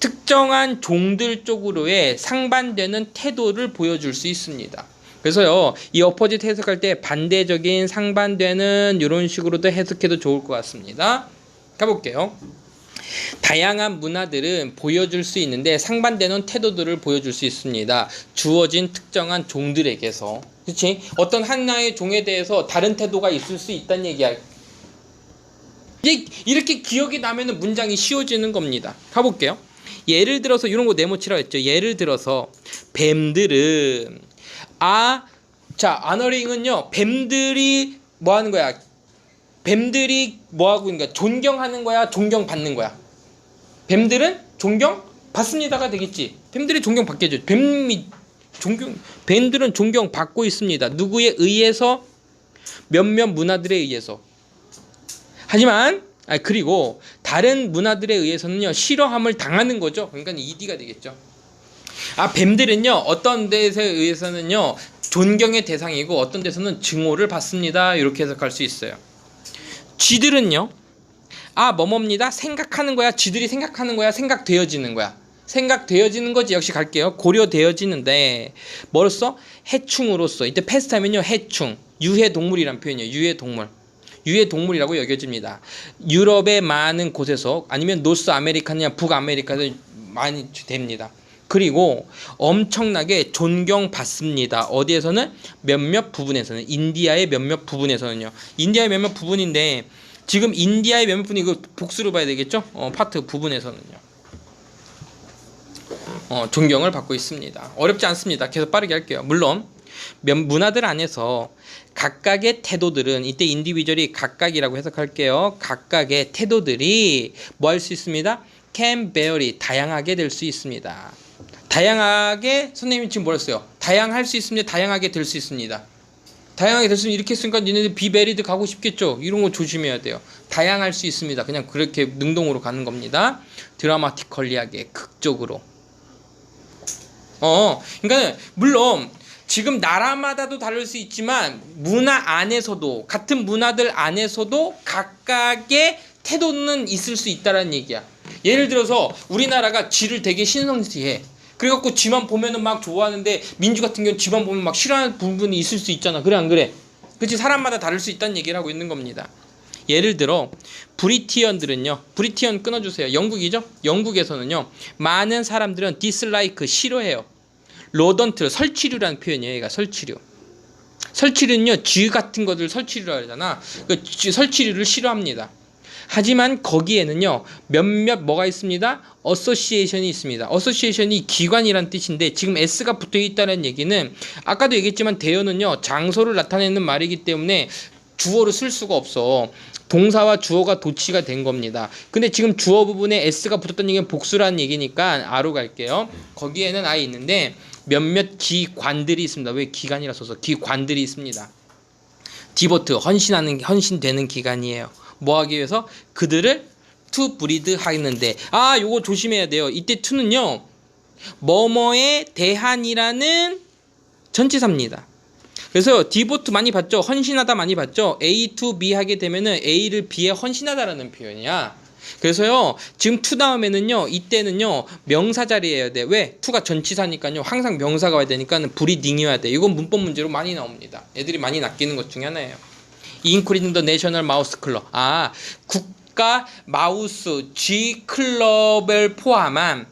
특정한 종들 쪽으로의 상반되는 태도를 보여줄 수 있습니다. 그래서요, 이 어퍼짓 해석할 때 반대적인, 상반되는 이런 식으로도 해석해도 좋을 것 같습니다. 가볼게요. 다양한 문화들은 보여줄 수 있는데 상반되는 태도들을 보여줄 수 있습니다. 주어진 특정한 종들에게서. 그렇지? 어떤 하나의 종에 대해서 다른 태도가 있을 수 있다는 얘기야. 이렇게 기억이 나면은 문장이 쉬워지는 겁니다. 가볼게요. 예를 들어서 이런 거 네모치라고 했죠. 예를 들어서 뱀들은 아너링은요, 뱀들이 뭐 하는 거야? 뱀들이 뭐 하고 있는 거야? 존경하는 거야? 존경받는 거야? 뱀들은 존경받습니다가 되겠지. 뱀들이 존경받겠죠. 뱀들은 존경받고 있습니다. 누구에 의해서? 몇몇 문화들에 의해서. 하지만 그리고 다른 문화들에 의해서는요, 싫어함을 당하는 거죠. 그러니까 ED가 되겠죠. 뱀들은요, 어떤 데에 의해서는요, 존경의 대상이고 어떤 데서는 증오를 받습니다. 이렇게 해석할 수 있어요. 쥐들은요, 뭐뭐입니다. 생각하는 거야. 쥐들이 생각하는 거야. 생각되어지는 거야. 생각되어지는 거지. 역시 갈게요. 고려되어지는데 뭐로써? 해충으로서. 이때 패스트하면요, 해충, 유해동물이란 표현이에요. 유해동물. 유해동물이라고 여겨집니다. 유럽의 많은 곳에서, 아니면 노스 아메리카나 북아메리카에서 많이 됩니다. 그리고 엄청나게 존경받습니다. 어디에서는? 몇몇 부분에서는. 인디아의 몇몇 부분에서는요. 인디아의 몇몇 부분인데 지금 인디아의 몇몇 부분이 이거 복수로 봐야 되겠죠? 파트 부분에서는요. 존경을 받고 있습니다. 어렵지 않습니다. 계속 빠르게 할게요. 물론 문화들 안에서 각각의 태도들은, 이때 인디비주얼이 각각이라고 해석할게요. 각각의 태도들이 뭐 할 수 있습니다? can vary, 다양하게 될 수 있습니다. 다양하게, 선생님이 지금 뭐라 했어요? 다양할 수 있습니다. 다양하게 될 수 있습니다. 다양하게 될 수 있으면 이렇게 했으니까 니네들 비베리드 가고 싶겠죠? 이런 거 조심해야 돼요. 다양할 수 있습니다. 그냥 그렇게 능동으로 가는 겁니다. 드라마티컬리하게, 극적으로. 그러니까 물론 지금 나라마다도 다를 수 있지만 문화 안에서도, 같은 문화들 안에서도 각각의 태도는 있을 수 있다는 얘기야. 예를 들어서 우리나라가 쥐를 되게 신성시해. 그래갖고 지만 보면은 막 좋아하는데 민주 같은 경우는 지만 보면 막 싫어하는 부분이 있을 수 있잖아. 그래 안 그래? 그치? 사람마다 다를 수 있다는 얘기를 하고 있는 겁니다. 예를 들어 브리티언들은요. 브리티언 끊어주세요. 영국이죠? 영국에서는요. 많은 사람들은 dislike 싫어해요. 로던트 설치류라는 표현이에요. 얘가 설치류. 설치류는요. 쥐 같은 것들 설치류라 그러잖아. 그 설치류를 싫어합니다. 하지만 거기에는요. 몇몇 뭐가 있습니다. 어소시에이션이 있습니다. 어소시에이션이 기관이란 뜻인데 지금 S가 붙어 있다는 얘기는 아까도 얘기했지만 대어는요. 장소를 나타내는 말이기 때문에 주어를 쓸 수가 없어. 동사와 주어가 도치가 된 겁니다. 근데 지금 주어 부분에 S가 붙었던 얘기는 복수라는 얘기니까 R로 갈게요. 거기에는 I 있는데 몇몇 기관들이 있습니다. 왜 기관이라 써서 기관들이 있습니다. 디보트 헌신되는 기간이에요. 뭐 하기 위해서? 그들을 to breed 하는데 요거 조심해야 돼요. 이때 to는요. 뭐뭐에 대한이라는 전치사입니다. 그래서 디보트 많이 봤죠? 헌신하다 많이 봤죠? A to B 하게 되면은 A를 B에 헌신하다라는 표현이야. 그래서요, 지금 to 다음에는요, 이때는요, 명사 자리여야 돼. 왜? to가 전치사니까요, 항상 명사가 와야 되니까는 breeding이어야 돼. 이건 문법 문제로 많이 나옵니다. 애들이 많이 낚이는 것 중에 하나예요. Including the National Mouse Club. 국가 마우스 G 클럽을 포함한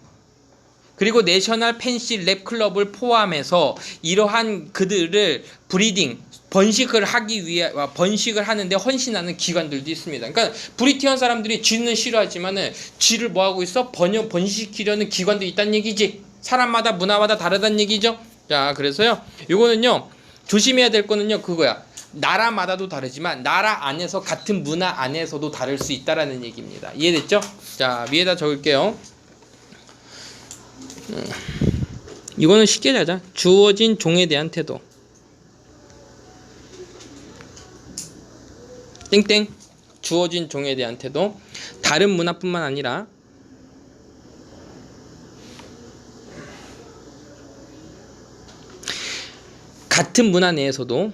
그리고 내셔널 펜시 랩 클럽을 포함해서 이러한 그들을 브리딩 번식을 하기 위해 번식을 하는데 헌신하는 기관들도 있습니다. 그러니까 브리티언 사람들이 쥐는 싫어하지만은 쥐를 뭐 하고 있어? 번식시키려는 기관도 있다는 얘기지. 사람마다 문화마다 다르다는 얘기죠. 자, 그래서요. 요거는요. 조심해야 될 거는요. 그거야. 나라마다도 다르지만 나라 안에서 같은 문화 안에서도 다를 수 있다라는 얘기입니다. 이해됐죠? 자, 위에다 적을게요. 이거는 쉽게 자자. 주어진 종에 대한 태도. 땡땡. 주어진 종에 대한 태도. 다른 문화뿐만 아니라 같은 문화 내에서도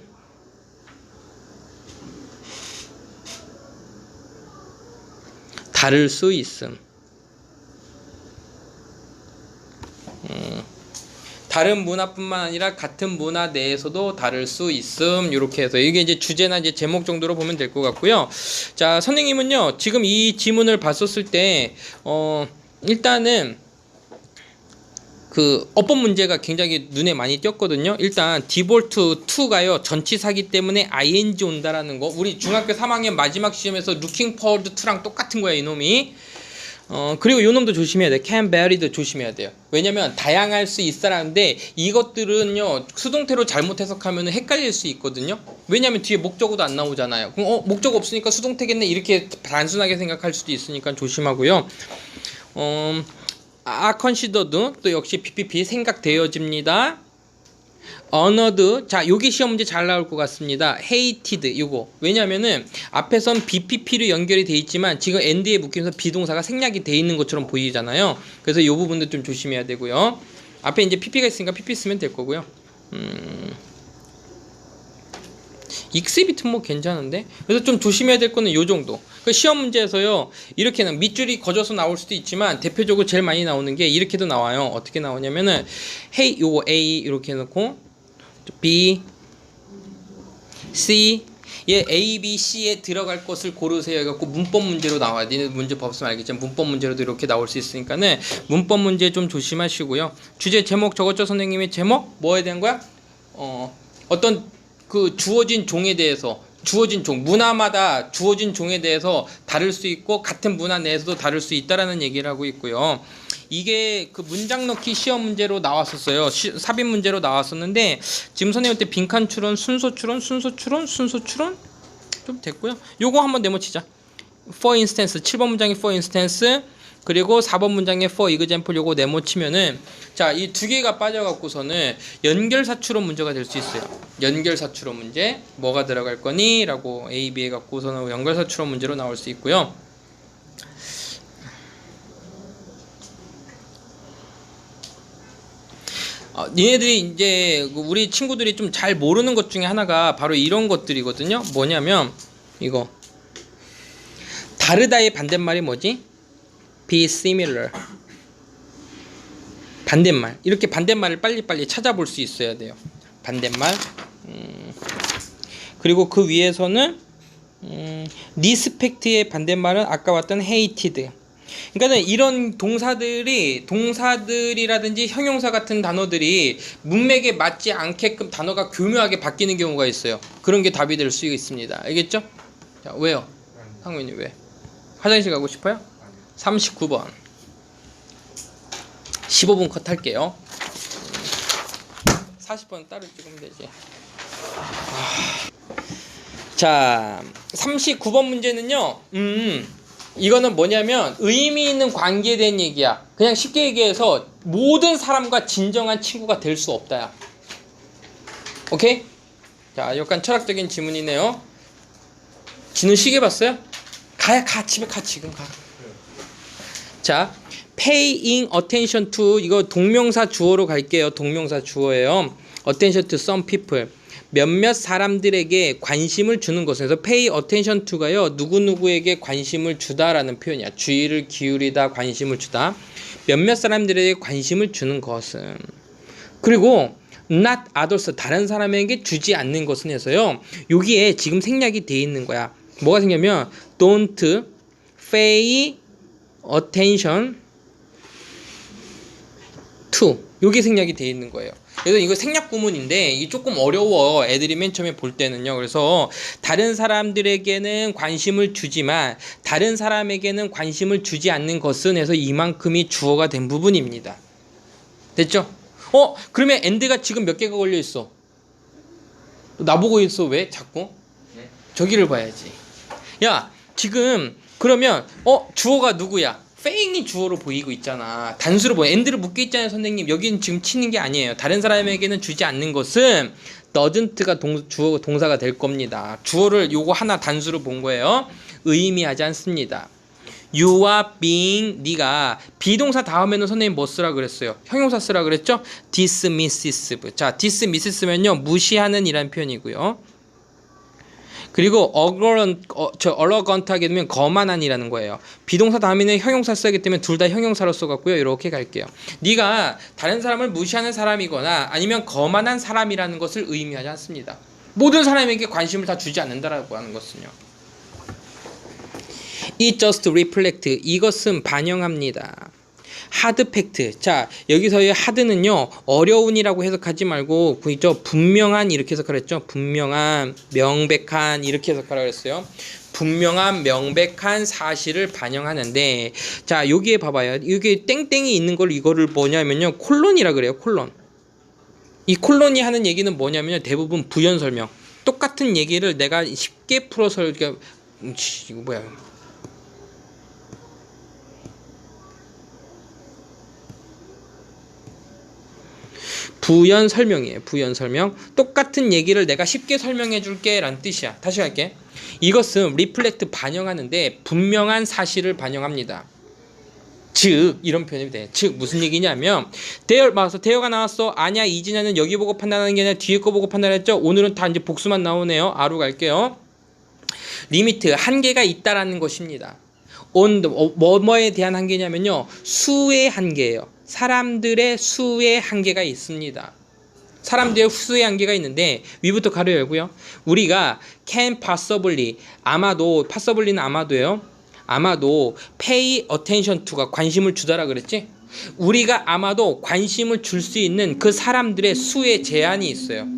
다를 수 있음. 다른 문화뿐만 아니라 같은 문화 내에서도 다를 수 있음. 이렇게 해서 이게 이제 주제나 이제 제목 정도로 보면 될 것 같고요. 자, 선생님은요 지금 이 지문을 봤었을 때 일단은 그 어법 문제가 굉장히 눈에 많이 띄었거든요. 일단 디볼트 2가요 전치사기 때문에 ing 온다라는 거. 우리 중학교 3학년 마지막 시험에서 looking forward to랑 똑같은 거야 이놈이. 그리고 요 놈도 조심해야 돼. can varied 조심해야 돼요. 왜냐면 다양할 수 있어라는데 이것들은요 수동태로 잘못 해석하면 헷갈릴 수 있거든요. 왜냐면 뒤에 목적어도 안 나오잖아요. 그럼 목적어 없으니까 수동태겠네 이렇게 단순하게 생각할 수도 있으니까 조심하고요. considered 또 역시 PPP 생각되어집니다. honored 자 요게 시험 문제 잘 나올 것 같습니다. hated 요거 왜냐면은 앞에선 BPP로 연결이 돼 있지만 지금 and에 묶이면서 비동사가 생략이 돼 있는 것처럼 보이잖아요. 그래서 요 부분도 좀 조심해야 되고요. 앞에 이제 PP가 있으니까 PP 쓰면 될 거고요. 익스비트 뭐 괜찮은데 그래서 좀 조심해야 될 거는 요 정도. 그 시험 문제에서요 이렇게는 밑줄이 거져서 나올 수도 있지만 대표적으로 제일 많이 나오는 게 이렇게도 나와요. 어떻게 나오냐면은 hey 요거 A 이렇게 해놓고 B, C 얘 A, B, C에 들어갈 것을 고르세요 해갖고 문법 문제로 나와요. 니네 문제 없으면 알겠지만 문법 문제로도 이렇게 나올 수 있으니까는 문법 문제 좀 조심하시고요. 주제 제목 적었죠 선생님이? 제목 뭐에 대한 거야? 어떤 그 주어진 종에 대해서 주어진 종 문화마다 주어진 종에 대해서 다를 수 있고 같은 문화 내에서도 다를 수 있다라는 얘기를 하고 있고요. 이게 그 문장 넣기 시험 문제로 나왔었어요. 삽입 문제로 나왔었는데 지금 선생님한테 빈칸 추론, 순서 추론 좀 됐고요. 요거 한번 네모치자. For instance 7번 문장에 for instance 그리고 4번 문장에 for example 요거 네모치면은 자, 이 두 개가 빠져갖고서는 연결사 추론 문제가 될 수 있어요. 연결사 추론 문제 뭐가 들어갈 거니? 라고 A, B 해갖고서는 연결사 추론 문제로 나올 수 있고요. 니네들이 이제 우리 친구들이 좀 잘 모르는 것 중에 하나가 바로 이런 것들이거든요. 뭐냐면 이거 다르다의 반대말이 뭐지? be similar. 반대말. 이렇게 반대말을 빨리빨리 찾아볼 수 있어야 돼요. 반대말. 그리고 그 위에서는 리스펙트의 반대말은 아까 봤던 hated. 그러니까 이런 동사들이라든지 형용사 같은 단어들이 문맥에 맞지 않게끔 단어가 교묘하게 바뀌는 경우가 있어요. 그런 게 답이 될 수 있습니다. 알겠죠? 자, 왜요? 상민이 왜? 화장실 가고 싶어요? 39번. 15분 컷 할게요. 40번 따로 찍으면 되지. 자, 39번 문제는요. 이거는 뭐냐면 의미 있는 관계에 대한 얘기야. 그냥 쉽게 얘기해서 모든 사람과 진정한 친구가 될 수 없다야. 오케이? 자, 약간 철학적인 질문이네요. 진우 시계 봤어요? 가 집에 가 지금 가. 자, paying attention to 이거 동명사 주어로 갈게요. 동명사 주어예요. attention to some people. 몇몇 사람들에게 관심을 주는 것은 그래서 pay attention to가요. 누구누구에게 관심을 주다라는 표현이야. 주의를 기울이다, 관심을 주다. 몇몇 사람들에게 관심을 주는 것은. 그리고 not others 다른 사람에게 주지 않는 것은 해서요. 여기에 지금 생략이 돼 있는 거야. 뭐가 생기냐면 don't pay attention to 여기 생략이 돼 있는 거예요. 그래서 이거 생략 구문인데 이게 조금 어려워. 애들이 맨 처음에 볼 때는요. 그래서 다른 사람들에게는 관심을 주지만 다른 사람에게는 관심을 주지 않는 것은 해서 이만큼이 주어가 된 부분입니다. 됐죠? 그러면 and가 지금 몇 개가 걸려 있어? 나보고 있어. 왜? 자꾸? 저기를 봐야지. 야, 지금 그러면 주어가 누구야? 페잉이 주어로 보이고 있잖아. 단수로 보여. and를 묶여 있잖아요, 선생님. 여기는 지금 치는 게 아니에요. 다른 사람에게는 주지 않는 것은 doesn't가 주어 동사가 될 겁니다. 주어를 요거 하나 단수로 본 거예요. 의미하지 않습니다. You are being 네가 비동사 다음에는 선생님 뭐 쓰라 그랬어요? 형용사 쓰라 그랬죠? dismissive. 자, dismiss면요 무시하는 이란 표현이고요. 그리고 어러건트하게 되면 거만한이라는 거예요. 비동사 다음에는 형용사 써야기 때문에 둘 다 형용사로 써갖고요. 이렇게 갈게요. 네가 다른 사람을 무시하는 사람이거나 아니면 거만한 사람이라는 것을 의미하지 않습니다. 모든 사람에게 관심을 다 주지 않는다라고 하는 것은요. It just reflect 이것은 반영합니다. hard fact. 자, 여기서의 hard는요 어려운이라고 해석하지 말고 그 있죠 분명한 이렇게 해석하라 했죠. 분명한, 명백한 이렇게 해석하라 그랬어요. 분명한, 명백한 사실을 반영하는데 자 여기에 봐봐요. 여기 땡땡이 있는 걸 이거를 뭐냐면요 콜론이라 그래요. 콜론. 이 콜론이 하는 얘기는 뭐냐면요 대부분 부연 설명. 똑같은 얘기를 내가 쉽게 풀어서 이거 뭐야? 부연 설명이에요. 부연 설명. 똑같은 얘기를 내가 쉽게 설명해 줄게 라는 뜻이야. 다시 할게. 이것은 reflect 반영하는데 분명한 사실을 반영합니다. 즉 이런 표현이 돼. 즉 무슨 얘기냐면 대여가 나왔어. 아냐 이진아는 여기 보고 판단하는 게 아니라 뒤에 거 보고 판단했죠. 오늘은 다 이제 복수만 나오네요. 아로 갈게요. 리미트 한계가 있다라는 것입니다. 뭐에 대한 한계냐면요 수의 한계예요. 사람들의 수의 한계가 있습니다. 사람들의 수의 한계가 있는데 위부터 가로 열고요. 우리가 can possibly 아마도 possibly는 아마도예요. 아마도 pay attention to가 관심을 주다라 그랬지? 우리가 아마도 관심을 줄 수 있는 그 사람들의 수의 제한이 있어요.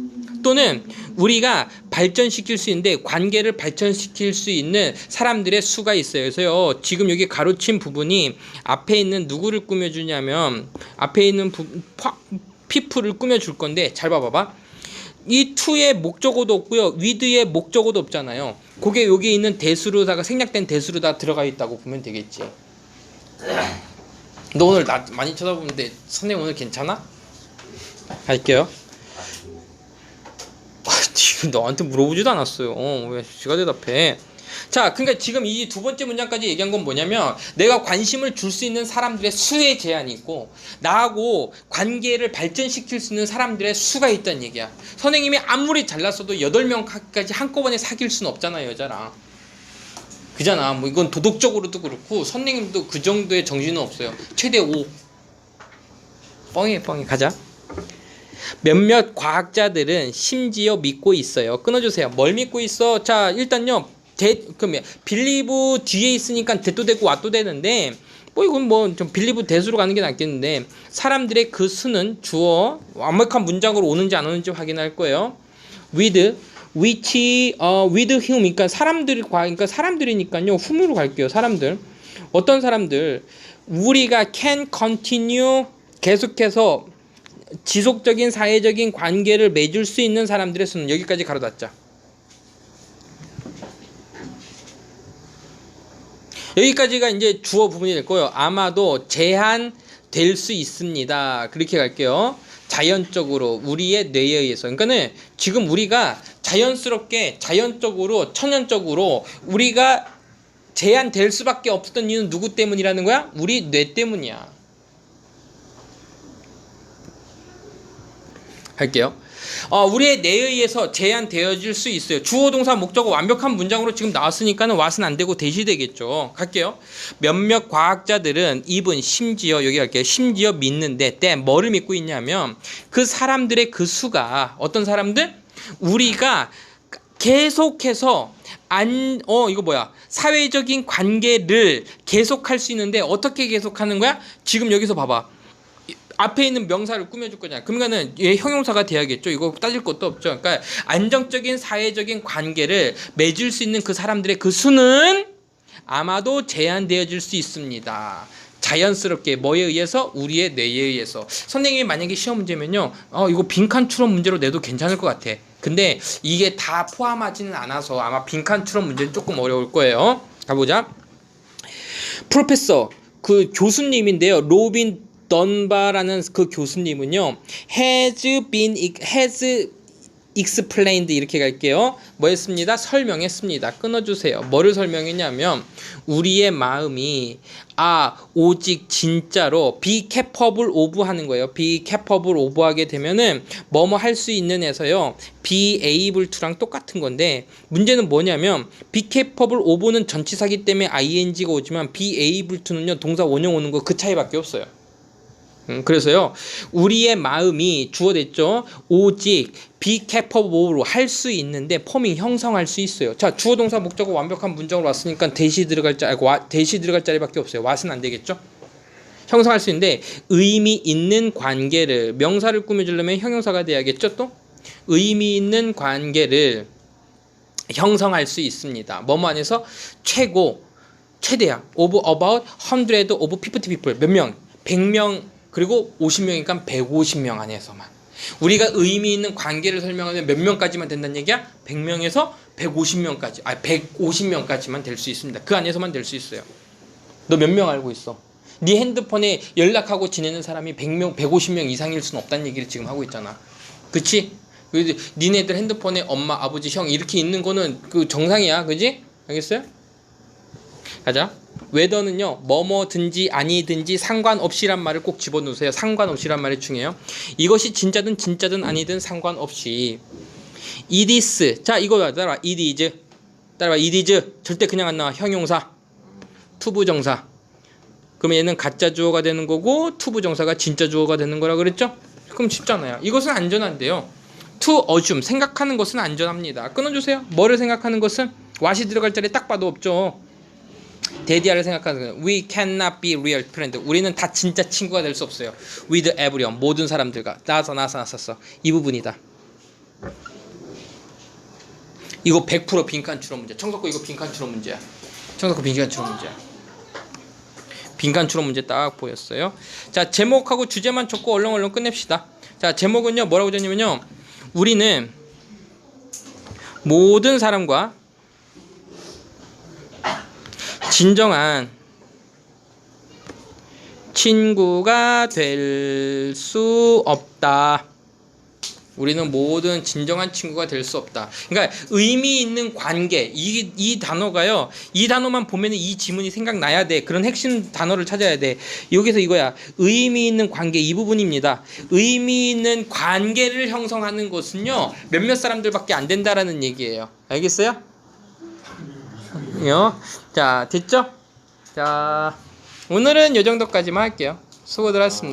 또는 우리가 발전시킬 수 있는데 관계를 발전시킬 수 있는 사람들의 수가 있어요. 그래서요 지금 여기 가로친 부분이 앞에 있는 누구를 꾸며주냐면 앞에 있는 피플을 꾸며줄 건데 잘 봐봐봐. 이 to의 목적어도 없고요 with의 목적어도 없잖아요. 그게 여기 있는 대수로다가 생략된 대수로다 들어가 있다고 보면 되겠지. 너 오늘 나 많이 쳐다보는데 선생님 오늘 괜찮아? 할게요. 지금 너한테 물어보지도 않았어요. 왜 지가 대답해? 자, 그러니까 지금 이 두 번째 문장까지 얘기한 건 뭐냐면 내가 관심을 줄 수 있는 사람들의 수의 제한이 있고 나하고 관계를 발전시킬 수 있는 사람들의 수가 있다는 얘기야. 선생님이 아무리 잘났어도 8명까지 한꺼번에 사귈 수는 없잖아, 여자랑. 그잖아. 뭐 이건 도덕적으로도 그렇고 선생님도 그 정도의 정신은 없어요. 최대 5. 뻥이에요, 뻥이. 가자. 몇몇 과학자들은 심지어 믿고 있어요. 끊어주세요. 뭘 믿고 있어? 자, 일단요. 그러면 빌리브 뒤에 있으니까 대도 되고 왓도 되는데 뭐 이건 뭐 좀 빌리브 대수로 가는 게 낫겠는데 사람들의 그 수는 주어 완벽한 문장으로 오는지 안 오는지 확인할 거예요. with with whom 그러니까 그러니까 사람들이니까요. whom으로 갈게요. 사람들. 어떤 사람들 우리가 can continue 계속해서 지속적인 사회적인 관계를 맺을 수 있는 사람들의 수는 여기까지 가로닫자. 여기까지가 이제 주어 부분이 될 거예요. 아마도 제한될 수 있습니다. 그렇게 갈게요. 자연적으로 우리의 뇌에 의해서. 그러니까는 지금 우리가 자연스럽게 자연적으로 천연적으로 우리가 제한될 수밖에 없었던 이유는 누구 때문이라는 거야? 우리 뇌 때문이야. 할게요. 우리의 뇌에 의해서 제한되어질 수 있어요. 주어 동사 목적어 완벽한 문장으로 지금 나왔으니까는 what은 안 되고 대시 되겠죠. 갈게요. 몇몇 과학자들은 even 심지어 여기 갈게요. 심지어 믿는데 때 뭐를 믿고 있냐면 그 사람들의 그 수가 어떤 사람들? 우리가 계속해서 이거 뭐야? 사회적인 관계를 계속할 수 있는데 어떻게 계속하는 거야? 지금 여기서 봐봐. 앞에 있는 명사를 꾸며줄 거잖아. 그러면은 얘 형용사가 돼야겠죠. 이거 따질 것도 없죠. 그러니까 안정적인 사회적인 관계를 맺을 수 있는 그 사람들의 그 수는 아마도 제한되어질 수 있습니다. 자연스럽게 뭐에 의해서? 우리의 뇌에 의해서. 선생님이 만약에 시험 문제면요. 이거 빈칸 추론 문제로 내도 괜찮을 것 같아. 근데 이게 다 포함하지는 않아서 아마 빈칸 추론 문제는 조금 어려울 거예요. 가보자. 프로페서 그 교수님인데요. 로빈 던바라는 그 교수님은요. has explained 이렇게 갈게요. 뭐 했습니다? 설명했습니다. 끊어주세요. 뭐를 설명했냐면 우리의 마음이 오직 진짜로 be capable of 하는 거예요. be capable of 하게 되면은 뭐뭐 할 수 있는 에서요. be able to랑 똑같은 건데 문제는 뭐냐면 be capable of는 전치사기 때문에 ing가 오지만 be able to는요. 동사 원형 오는 거 그 차이밖에 없어요. 그래서요 우리의 마음이 주어 됐죠. 오직 be capable로 할 수 있는데 폼이 형성할 수 있어요. 자 주어 동사 목적어 완벽한 문장으로 왔으니까 대시 들어갈 자리밖에 없어요. what은 안 되겠죠. 형성할 수 있는데 의미 있는 관계를 명사를 꾸며주려면 형용사가 돼야겠죠. 또 의미 있는 관계를 형성할 수 있습니다. 뭐뭐 안에서 최대야 of about 100 of 50 people 몇 명 100명 그리고 50명이니까 150명 안에서만. 우리가 의미 있는 관계를 설명하면 몇 명까지만 된다는 얘기야? 100명에서 150명까지. 150명까지만 될 수 있습니다. 그 안에서만 될 수 있어요. 너 몇 명 알고 있어? 네 핸드폰에 연락하고 지내는 사람이 100명, 150명 이상일 수는 없다는 얘기를 지금 하고 있잖아. 그치? 니네들 핸드폰에 엄마, 아버지, 형 이렇게 있는 거는 그 정상이야. 그지? 알겠어요? 가자. whether는요 뭐뭐든지 아니든지 상관없이란 말을 꼭 집어넣으세요. 상관없이란 말이 중요해요. 이것이 진짜든 아니든 상관없이 it is 자 이거 따라와 it is 따라와 it is 절대 그냥 안 나와. 형용사 투부정사. 그러면 얘는 가짜 주어가 되는 거고 투부정사가 진짜 주어가 되는 거라 그랬죠? 그럼 쉽잖아요. 이것은 안전한데요. to assume 생각하는 것은 안전합니다. 끊어주세요. 뭐를 생각하는 것은 what이 들어갈 자리에 딱 봐도 없죠. 데디아를 생각하는 거예요. We cannot be real friend. 우리는 다 진짜 친구가 될 수 없어요. With everyone. 모든 사람들과. 나서. 이 부분이다. 이거 100% 빈칸 추론 문제. 청석고 이거 빈칸 추론 문제야. 빈칸 추론 문제 딱 보였어요. 자, 제목하고 주제만 적고 얼렁 끝냅시다. 자, 제목은요. 뭐라고 적냐면요. 우리는 모든 사람과 진정한 친구가 될 수 없다. 우리는 모든 진정한 친구가 될 수 없다. 그러니까 의미 있는 관계 이 단어가요. 이 단어만 보면 이 지문이 생각나야 돼. 그런 핵심 단어를 찾아야 돼. 여기서 이거야. 의미 있는 관계 이 부분입니다. 의미 있는 관계를 형성하는 것은요. 몇몇 사람들밖에 안 된다라는 얘기예요. 알겠어요? 자, 됐죠? 자, 오늘은 이 정도까지만 할게요. 수고들 하셨습니다.